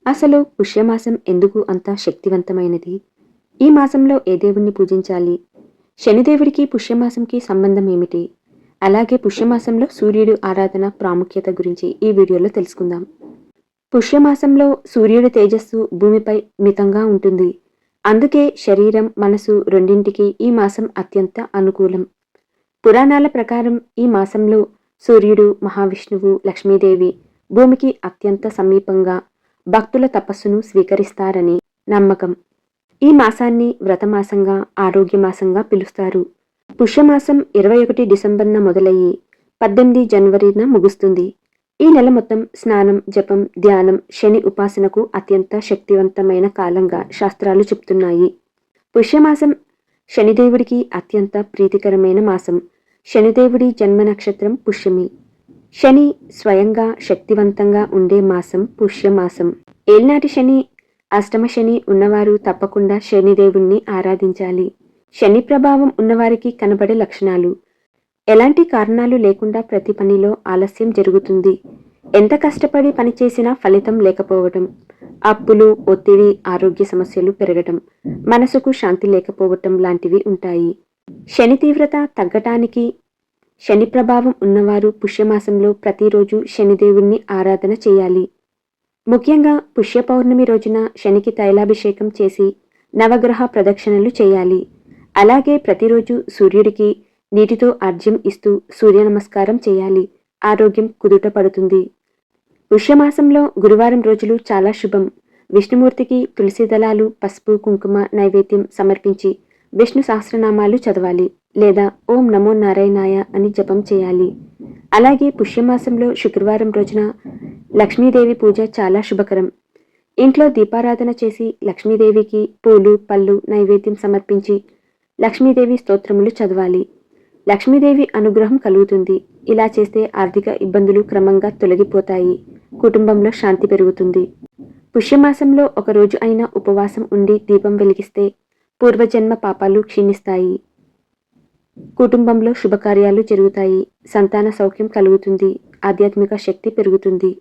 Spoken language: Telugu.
అసలు పుష్యమాసం ఎందుకు అంత శక్తివంతమైనది? ఈ మాసంలో ఏ దేవుణ్ణి పూజించాలి? శనిదేవుడికి పుష్యమాసంకి సంబంధం ఏమిటి? అలాగే పుష్యమాసంలో సూర్యుడు ఆరాధన ప్రాముఖ్యత గురించి ఈ వీడియోలో తెలుసుకుందాం. పుష్యమాసంలో సూర్యుడి తేజస్సు భూమిపై మితంగా ఉంటుంది. అందుకే శరీరం, మనసు రెండింటికి ఈ మాసం అత్యంత అనుకూలం. పురాణాల ప్రకారం ఈ మాసంలో సూర్యుడు, మహావిష్ణువు, లక్ష్మీదేవి భూమికి అత్యంత సమీపంగా భక్తుల తపస్సును స్వీకరిస్తారని నమ్మకం. ఈ మాసాన్ని వ్రతమాసంగా, ఆరోగ్యమాసంగా పిలుస్తారు. పుష్యమాసం 21 డిసెంబర్న మొదలయ్యి 18 జనవరిన ముగుస్తుంది. ఈ నెల మొత్తం స్నానం, జపం, ధ్యానం, శని ఉపాసనకు అత్యంత శక్తివంతమైన కాలంగా శాస్త్రాలు చెప్తున్నాయి. పుష్యమాసం శనిదేవుడికి అత్యంత ప్రీతికరమైన మాసం. శనిదేవుడి జన్మ నక్షత్రం పుష్యమి. శని స్వయంగా శక్తివంతంగా ఉండే మాసం పుష్యమాసం. ఏళ్నాటి శని, అష్టమ శని ఉన్నవారు తప్పకుండా శనిదేవుణ్ణి ఆరాధించాలి. శని ప్రభావం ఉన్నవారికి కనబడే లక్షణాలు: ఎలాంటి కారణాలు లేకుండా ప్రతి పనిలో ఆలస్యం జరుగుతుంది. ఎంత కష్టపడి పనిచేసినా ఫలితం లేకపోవటం, అప్పులు, ఒత్తిడి, ఆరోగ్య సమస్యలు పెరగటం, మనసుకు శాంతి లేకపోవటం లాంటివి ఉంటాయి. శని తీవ్రత తగ్గటానికి శని ప్రభావం ఉన్నవారు పుష్యమాసంలో ప్రతిరోజు శనిదేవుణ్ణి ఆరాధన చేయాలి. ముఖ్యంగా పుష్య పౌర్ణమి రోజున శనికి తైలాభిషేకం చేసి నవగ్రహ ప్రదక్షిణలు చేయాలి. అలాగే ప్రతిరోజు సూర్యుడికి నీటితో అర్ఘ్యం ఇస్తూ సూర్య నమస్కారం చేయాలి. ఆరోగ్యం కుదుట పడుతుంది. పుష్యమాసంలో గురువారం రోజులు చాలా శుభం. విష్ణుమూర్తికి తులసి దళాలు, పసుపు, కుంకుమ నైవేద్యం సమర్పించి విష్ణు సహస్రనామాలు చదవాలి లేదా ఓం నమో నారాయణాయ అని జపం చేయాలి. అలాగే పుష్యమాసంలో శుక్రవారం రోజున లక్ష్మీదేవి పూజ చాలా శుభకరం. ఇంట్లో దీపారాధన చేసి లక్ష్మీదేవికి పూలు, పళ్ళు నైవేద్యం సమర్పించి లక్ష్మీదేవి స్తోత్రములు చదవాలి. లక్ష్మీదేవి అనుగ్రహం కలుగుతుంది. ఇలా చేస్తే ఆర్థిక ఇబ్బందులు క్రమంగా తొలగిపోతాయి. కుటుంబంలో శాంతి పెరుగుతుంది. పుష్యమాసంలో ఒక రోజు అయినా ఉపవాసం ఉండి దీపం వెలిగిస్తే పూర్వజన్మ పాపాలు క్షీణిస్తాయి. కుటుంబంలో శుభకార్యాలు జరుగుతాయి. సంతాన సౌఖ్యం కలుగుతుంది. ఆధ్యాత్మిక శక్తి పెరుగుతుంది.